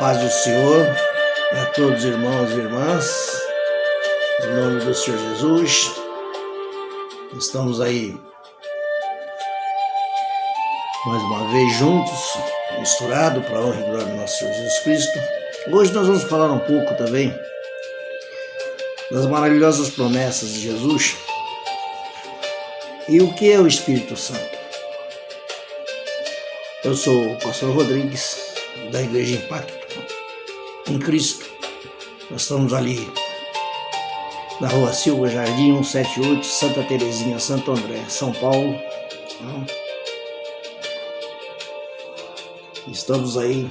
Paz do Senhor a todos os irmãos e irmãs, em nome do Senhor Jesus. Estamos aí mais uma vez juntos, misturados para a honra e glória do nosso Senhor Jesus Cristo. Hoje nós vamos falar um pouco também das maravilhosas promessas de Jesus e o que é o Espírito Santo. Eu sou o pastor Rodrigues, da Igreja Impacto em Cristo. Nós estamos ali na Rua Silva Jardim 178, Santa Terezinha, Santo André, São Paulo. Estamos aí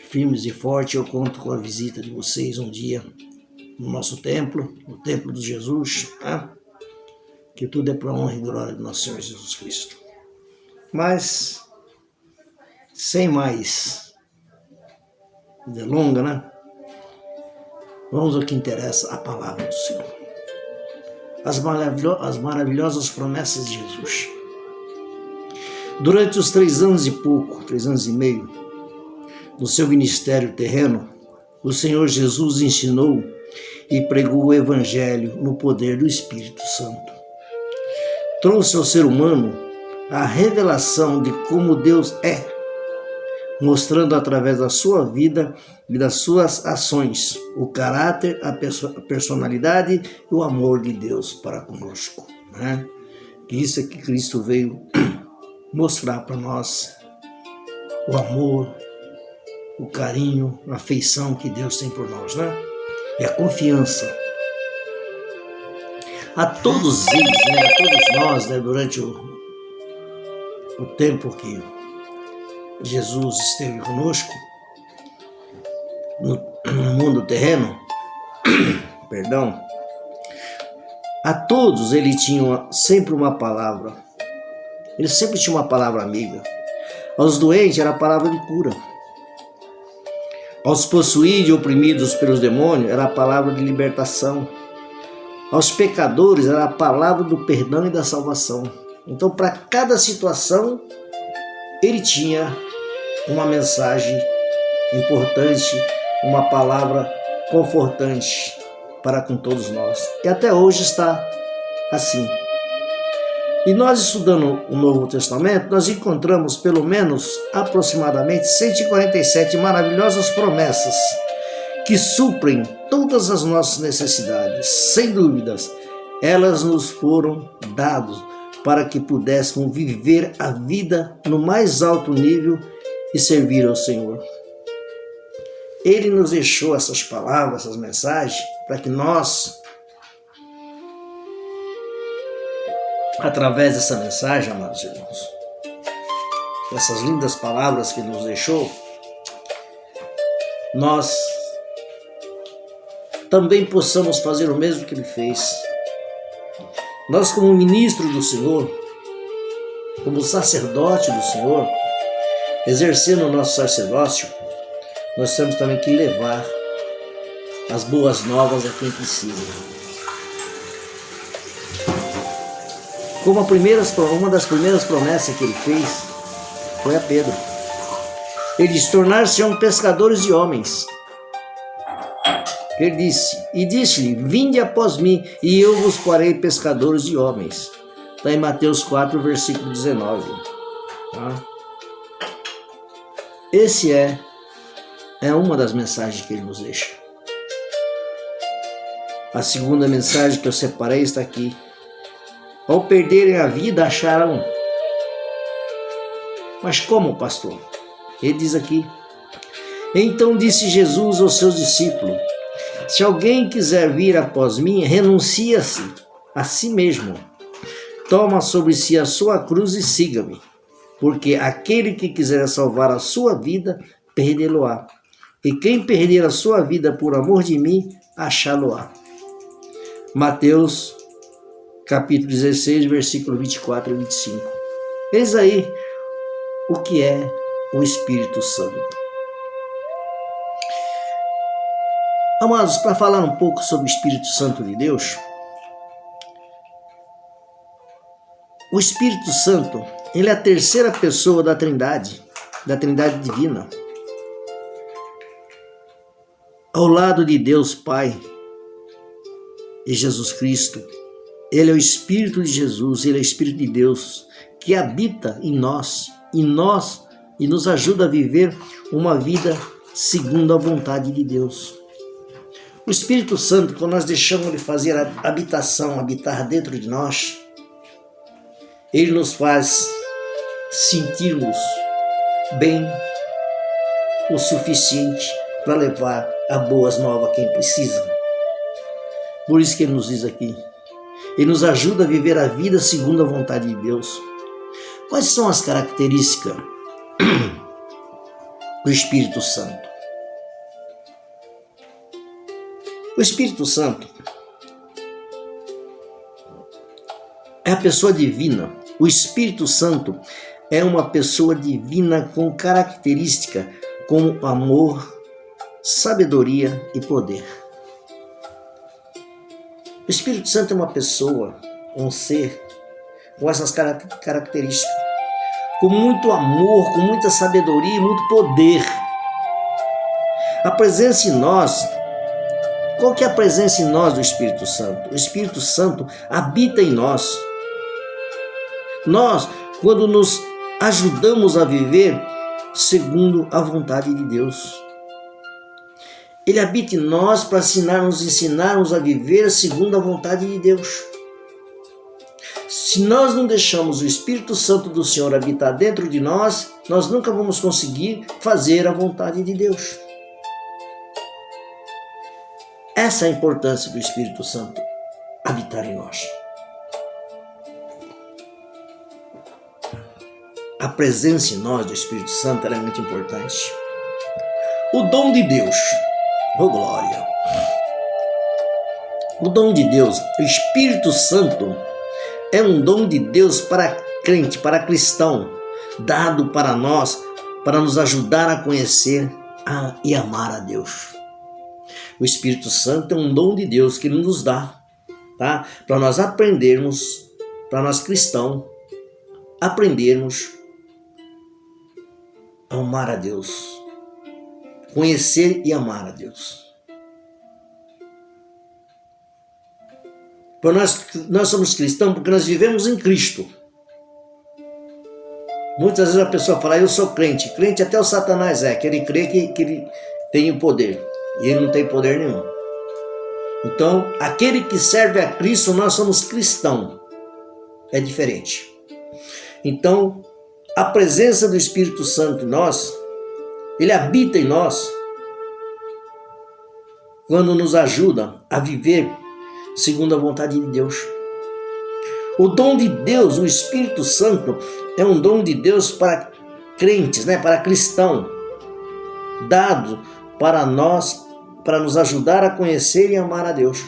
firmes e fortes. Eu conto com a visita de vocês um dia no nosso templo, no templo de Jesus, tá? Que tudo é para a honra e glória do nosso Senhor Jesus Cristo. Mas, sem mais delonga, né? Vamos ao que interessa, a palavra do Senhor. As maravilhosas promessas de Jesus. Durante os 3 anos e pouco, 3 anos e meio, do seu ministério terreno, o Senhor Jesus ensinou e pregou o Evangelho no poder do Espírito Santo. Trouxe ao ser humano a revelação de como Deus é, mostrando através da sua vida e das suas ações o caráter, a personalidade e o amor de Deus para conosco, né? Isso é que Cristo veio mostrar para nós, o amor, o carinho, a afeição que Deus tem por nós, né? E a confiança. A todos eles, né? A todos nós, né? Durante o tempo que Jesus esteve conosco no mundo terreno, perdão, a todos ele tinha sempre uma palavra. Ele sempre tinha uma palavra amiga. Aos doentes era a palavra de cura. Aos possuídos e oprimidos pelos demônios era a palavra de libertação. Aos pecadores era a palavra do perdão e da salvação. Então, para cada situação, ele tinha uma mensagem importante, uma palavra confortante para com todos nós. E até hoje está assim. E nós, estudando o Novo Testamento, nós encontramos pelo menos aproximadamente 147 maravilhosas promessas que suprem todas as nossas necessidades. Sem dúvidas, elas nos foram dadas para que pudéssemos viver a vida no mais alto nível e servir ao Senhor. Ele nos deixou essas palavras, essas mensagens, para que nós, através dessa mensagem, amados irmãos, essas lindas palavras que Ele nos deixou, nós também possamos fazer o mesmo que Ele fez. Nós, como ministro do Senhor, como sacerdote do Senhor, exercendo o nosso sacerdócio, nós temos também que levar as boas novas a quem precisa. Como uma das primeiras promessas que ele fez foi a Pedro. Ele disse: tornar-se-ão pescadores de homens. Ele disse, e disse-lhe: vinde após mim, e eu vos farei pescadores de homens. Está em Mateus 4, versículo 19. Tá? Esse é uma das mensagens que ele nos deixa. A segunda mensagem que eu separei está aqui. Ao perderem a vida, acharão. Mas como, pastor? Ele diz aqui: então disse Jesus aos seus discípulos: se alguém quiser vir após mim, renuncia-se a si mesmo. Toma sobre si a sua cruz e siga-me. Porque aquele que quiser salvar a sua vida, perdê-lo-á. E quem perder a sua vida por amor de mim, achá-lo-á. Mateus, capítulo 16, versículo 24 e 25. Eis aí o que é o Espírito Santo. Amados, para falar um pouco sobre o Espírito Santo de Deus, o Espírito Santo, ele é a terceira pessoa da Trindade divina. ao lado de Deus Pai e Jesus Cristo. Ele é o Espírito de Jesus, Ele é o Espírito de Deus que habita em nós e nos ajuda a viver uma vida segundo a vontade de Deus. O Espírito Santo, quando nós deixamos Ele fazer a habitação, habitar dentro de nós, Ele nos faz sentirmos bem o suficiente para levar a boas novas a quem precisa. Por isso que Ele nos diz aqui, Ele nos ajuda a viver a vida segundo a vontade de Deus. Quais são as características do Espírito Santo? O Espírito Santo é a pessoa divina. O Espírito Santo é uma pessoa divina com característica como amor, sabedoria e poder. O Espírito Santo é uma pessoa, um ser com essas características, com muito amor, com muita sabedoria e muito poder. A presença em nós, qual que é a presença em nós do Espírito Santo? O Espírito Santo habita em nós. Nós, quando nos ajudamos a viver segundo a vontade de Deus, Ele habita em nós para ensinarmos a viver segundo a vontade de Deus. Se nós não deixamos o Espírito Santo do Senhor habitar dentro de nós, nós nunca vamos conseguir fazer a vontade de Deus. Essa é a importância do Espírito Santo habitar em nós. A presença em nós do Espírito Santo é muito importante. O dom de Deus. Oh, glória! O dom de Deus, o Espírito Santo, é um dom de Deus para crente, para cristão, dado para nós, para nos ajudar a conhecer e amar a Deus. O Espírito Santo é um dom de Deus que Ele nos dá, tá? Para nós aprendermos, para nós cristãos, aprendermos a amar a Deus, conhecer e amar a Deus. Para nós somos cristãos porque nós vivemos em Cristo. Muitas vezes a pessoa fala, eu sou crente. Crente até o Satanás é, que ele crê que ele tem o poder. E ele não tem poder nenhum. Então, aquele que serve a Cristo, nós somos cristãos. É diferente. Então, a presença do Espírito Santo em nós, Ele habita em nós, quando nos ajuda a viver segundo a vontade de Deus. O dom de Deus, o Espírito Santo, é um dom de Deus para crentes, para cristão, dado para nós, para nos ajudar a conhecer e amar a Deus.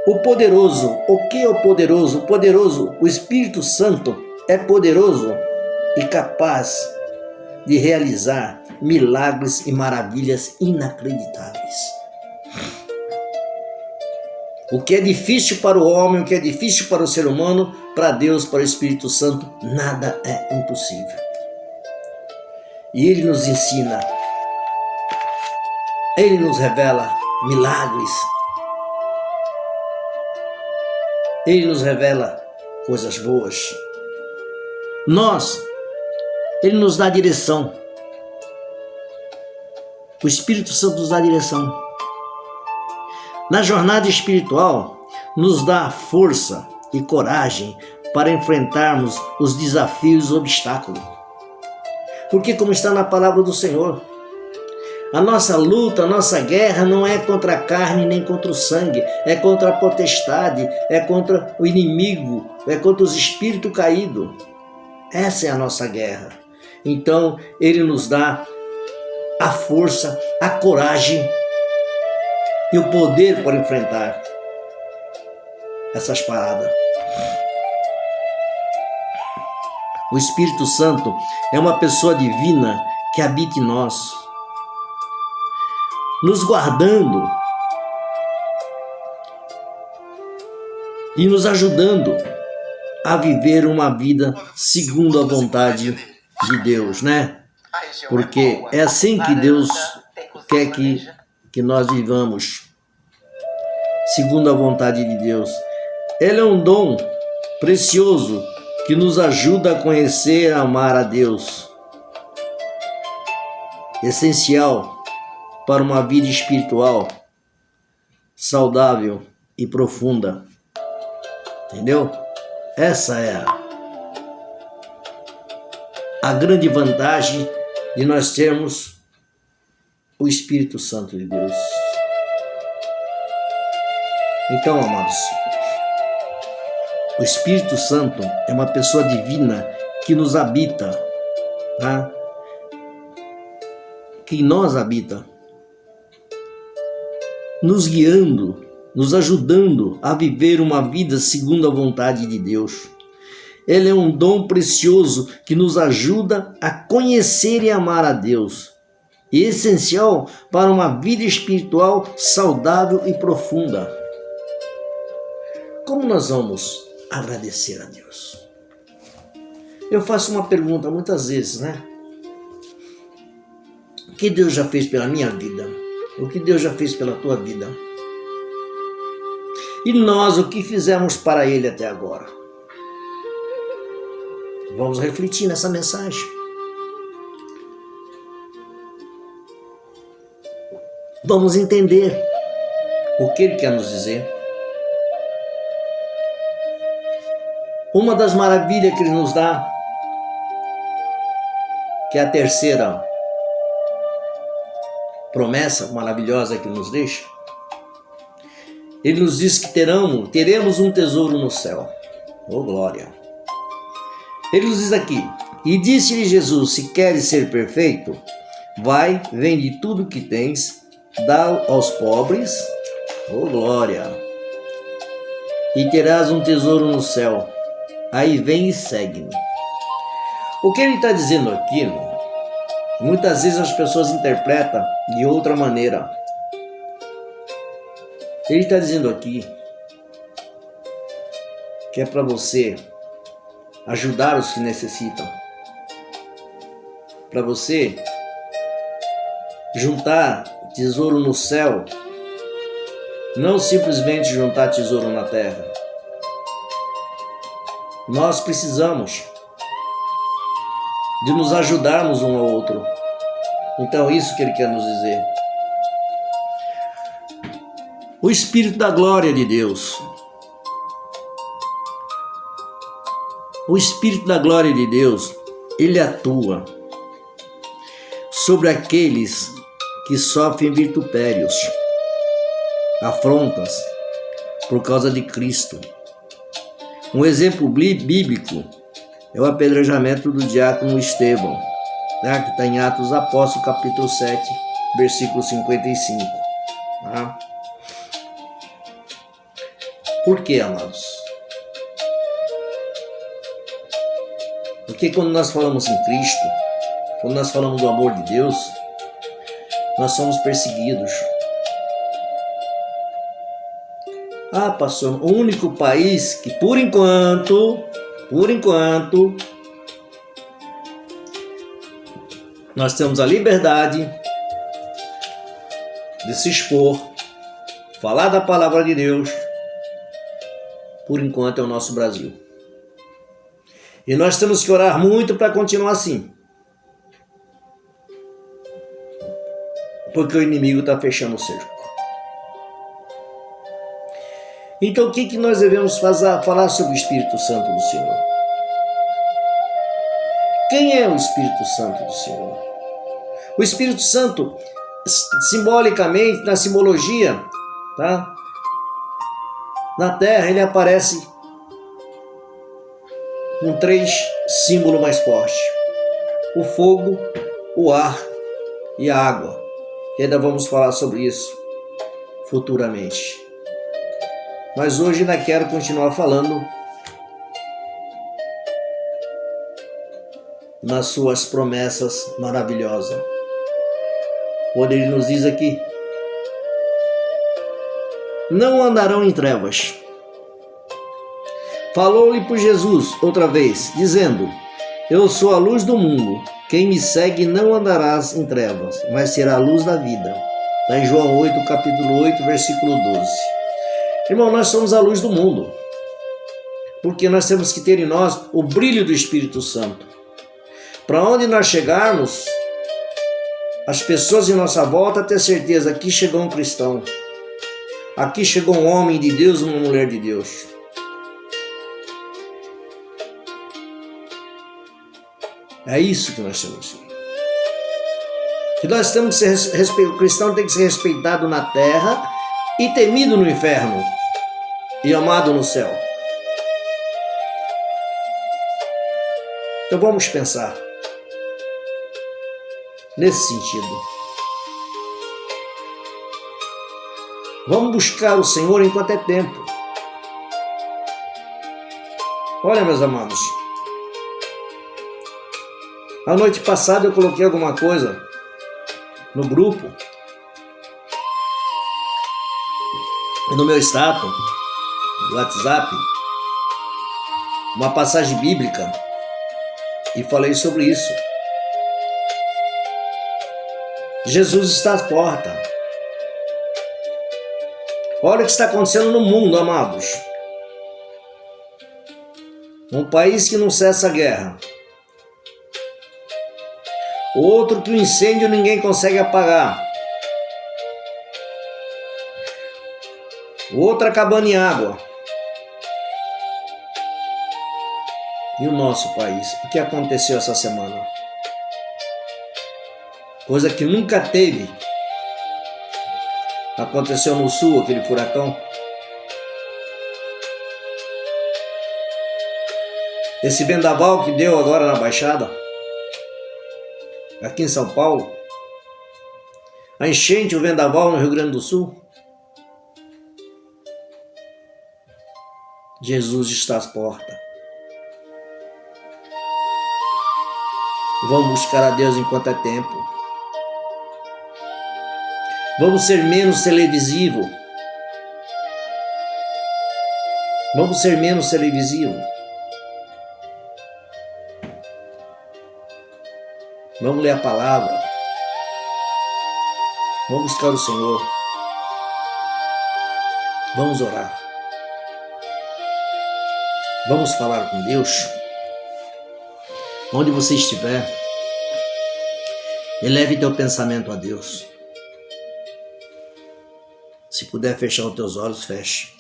O poderoso, o que é o poderoso? O poderoso, o Espírito Santo é poderoso e capaz de realizar milagres e maravilhas inacreditáveis. O que é difícil para o homem, o que é difícil para o ser humano, para Deus, para o Espírito Santo, nada é impossível. E Ele nos ensina, Ele nos revela milagres, Ele nos revela coisas boas. Ele nos dá direção. O Espírito Santo nos dá direção. Na jornada espiritual, nos dá força e coragem para enfrentarmos os desafios e obstáculos. Porque, como está na palavra do Senhor, a nossa luta, a nossa guerra não é contra a carne nem contra o sangue, é contra a potestade, é contra o inimigo, é contra os espíritos caídos. Essa é a nossa guerra. Então, Ele nos dá a força, a coragem e o poder para enfrentar essas paradas. O Espírito Santo é uma pessoa divina que habita em nós, nos guardando e nos ajudando a viver uma vida segundo a vontade de Deus, Porque é assim que Deus quer que nós vivamos, segundo a vontade de Deus. Ele é um dom precioso que nos ajuda a conhecer e amar a Deus. Essencial para uma vida espiritual saudável e profunda. Entendeu? Essa é a grande vantagem de nós termos o Espírito Santo de Deus. Então, amados, o Espírito Santo é uma pessoa divina que nos habita, tá? Que em nós habita, nos guiando, nos ajudando a viver uma vida segundo a vontade de Deus. Ele é um dom precioso que nos ajuda a conhecer e amar a Deus, e essencial para uma vida espiritual saudável e profunda. Como nós vamos agradecer a Deus? Eu faço uma pergunta muitas vezes, né? O que Deus já fez pela minha vida? O que Deus já fez pela tua vida? E nós, o que fizemos para Ele até agora? Vamos refletir nessa mensagem. Vamos entender o que Ele quer nos dizer. Uma das maravilhas que Ele nos dá, que é a terceira promessa maravilhosa que Ele nos deixa, Ele nos diz que teremos um tesouro no céu. Oh, glória! Ele nos diz aqui: e disse-lhe Jesus: se queres ser perfeito, vai, vende tudo que tens, dá aos pobres, oh glória, e terás um tesouro no céu. Aí vem e segue-me. O que ele está dizendo aqui, muitas vezes as pessoas interpretam de outra maneira. Ele está dizendo aqui que é para você ajudar os que necessitam, para você juntar tesouro no céu, não simplesmente juntar tesouro na terra. Nós precisamos de nos ajudarmos um ao outro. Então é isso que Ele quer nos dizer. O Espírito da glória de Deus, o Espírito da glória de Deus, Ele atua sobre aqueles que sofrem vitupérios, afrontas por causa de Cristo. Um exemplo bíblico é o apedrejamento do diácono Estevão, tá? Que está em Atos dos Apóstolos, capítulo 7, versículo 55. Tá? Por quê, amados? Porque quando nós falamos em Cristo, quando nós falamos do amor de Deus, nós somos perseguidos. Ah, pastor, o único país que por enquanto, nós temos a liberdade de se expor, falar da palavra de Deus, por enquanto é o nosso Brasil. E nós temos que orar muito para continuar assim. Porque o inimigo está fechando o cerco. Então o que nós devemos falar sobre o Espírito Santo do Senhor? Quem é o Espírito Santo do Senhor? O Espírito Santo, simbolicamente, na simbologia, tá? Na terra ele aparece com 3 símbolos mais fortes: o fogo, o ar e a água. E ainda vamos falar sobre isso futuramente. Mas hoje ainda quero continuar falando nas suas promessas maravilhosas. Quando ele nos diz aqui: não andarão em trevas. Falou-lhe por Jesus outra vez, dizendo: Eu sou a luz do mundo. Quem me segue não andará em trevas, mas será a luz da vida. Está em João 8, capítulo 8, versículo 12. Irmão, nós somos a luz do mundo, porque nós temos que ter em nós o brilho do Espírito Santo. Para onde nós chegarmos, as pessoas em nossa volta ter certeza, aqui chegou um cristão, aqui chegou um homem de Deus, uma mulher de Deus. É isso que nós temos. Que nós temos que ser respeitados. O cristão tem que ser respeitado na terra e temido no inferno e amado no céu. Então vamos pensar nesse sentido. Vamos buscar o Senhor enquanto é tempo. Olha, meus amados, a noite passada eu coloquei alguma coisa no grupo, no meu status do WhatsApp, uma passagem bíblica, e falei sobre isso. Jesus está à porta. Olha o que está acontecendo no mundo, amados. Um país que não cessa a guerra. Outro que o incêndio ninguém consegue apagar. Outro acabando em água. E o nosso país? O que aconteceu essa semana? Coisa que nunca teve. Aconteceu no sul, aquele furacão. Esse vendaval que deu agora na Baixada, aqui em São Paulo, a enchente, o vendaval no Rio Grande do Sul. Jesus está às portas. Vamos buscar a Deus enquanto é tempo. Vamos ser menos televisivo. Vamos ser menos televisivo. Vamos ler a palavra. Vamos buscar o Senhor. Vamos orar. Vamos falar com Deus. Onde você estiver, eleve teu pensamento a Deus. Se puder fechar os teus olhos, feche.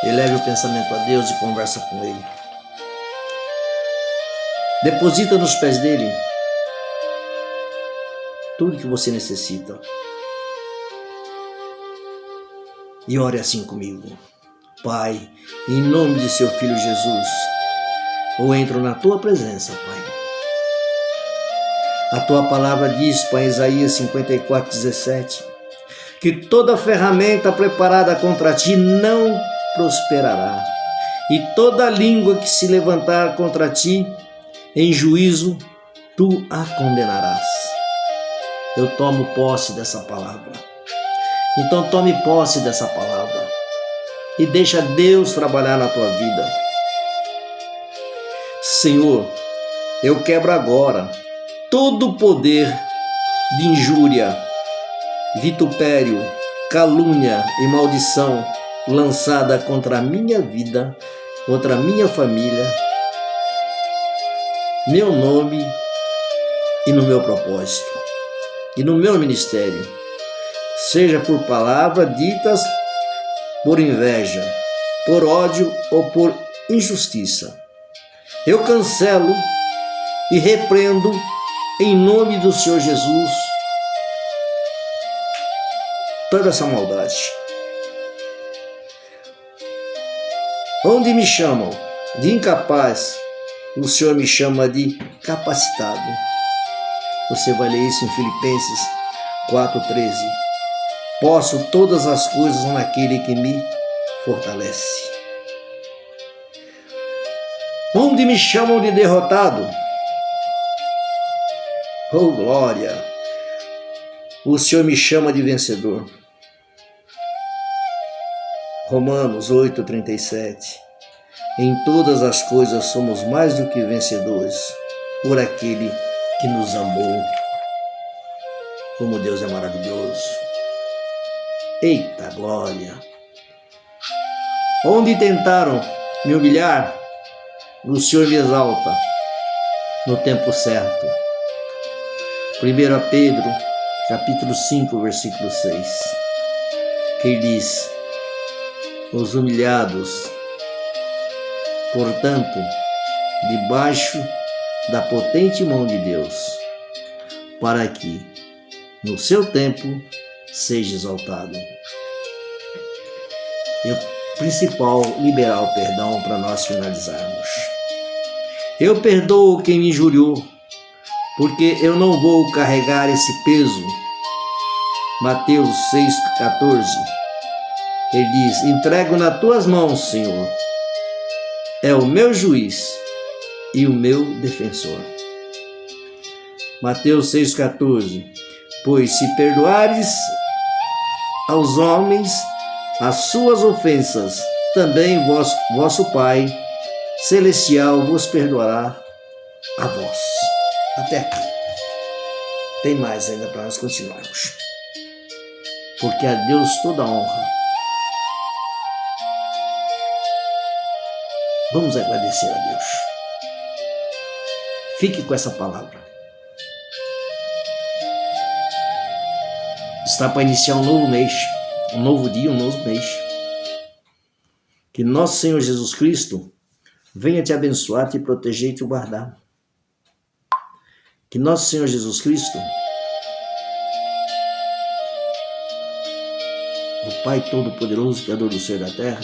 Eleve o pensamento a Deus e conversa com Ele. Deposita nos pés dele tudo que você necessita. E ore assim comigo. Pai, em nome de seu Filho Jesus, eu entro na tua presença, Pai. A tua palavra diz, Pai, Isaías 54:17, que toda ferramenta preparada contra ti não prosperará, e toda língua que se levantar contra ti, em juízo, tu a condenarás. Eu tomo posse dessa palavra. Então tome posse dessa palavra e deixa Deus trabalhar na tua vida. Senhor, eu quebro agora todo o poder de injúria, vitupério, calúnia e maldição lançada contra a minha vida, contra a minha família, meu nome e no meu propósito, e no meu ministério, seja por palavras ditas por inveja, por ódio ou por injustiça. Eu cancelo e repreendo em nome do Senhor Jesus toda essa maldade. Onde me chamam de incapaz, o Senhor me chama de capacitado. Você vai ler isso em Filipenses 4:13. Posso todas as coisas naquele que me fortalece. Onde me chamam de derrotado, oh glória, o Senhor me chama de vencedor. Romanos 8:37. Em todas as coisas somos mais do que vencedores por aquele que nos amou. Como Deus é maravilhoso. Eita glória! Onde tentaram me humilhar, o Senhor me exalta no tempo certo. 1 Pedro, capítulo 5, versículo 6, que diz: os humilhados, portanto, debaixo da potente mão de Deus, para que, no seu tempo, seja exaltado. E o principal, liberar o perdão para nós finalizarmos. Eu perdoo quem me injuriou, porque eu não vou carregar esse peso. Mateus 6,14. Ele diz: entrego nas tuas mãos, Senhor. É o meu juiz e o meu defensor. Mateus 6,14. Pois se perdoares aos homens as suas ofensas, também vosso Pai Celestial vos perdoará a vós. Até aqui. Tem mais ainda para nós continuarmos. Porque a Deus toda a honra. Vamos agradecer a Deus. Fique com essa palavra. Está para iniciar um novo mês, um novo dia, um novo mês. Que nosso Senhor Jesus Cristo venha te abençoar, te proteger e te guardar. Que nosso Senhor Jesus Cristo, o Pai Todo-Poderoso, Criador do céu e da terra,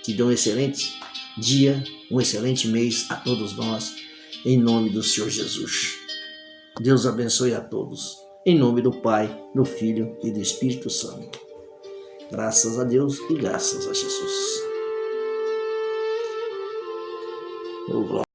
te dê um excelente dia, um excelente mês a todos nós, em nome do Senhor Jesus. Deus abençoe a todos. Em nome do Pai, do Filho e do Espírito Santo. Graças a Deus e graças a Jesus. Oh, glória.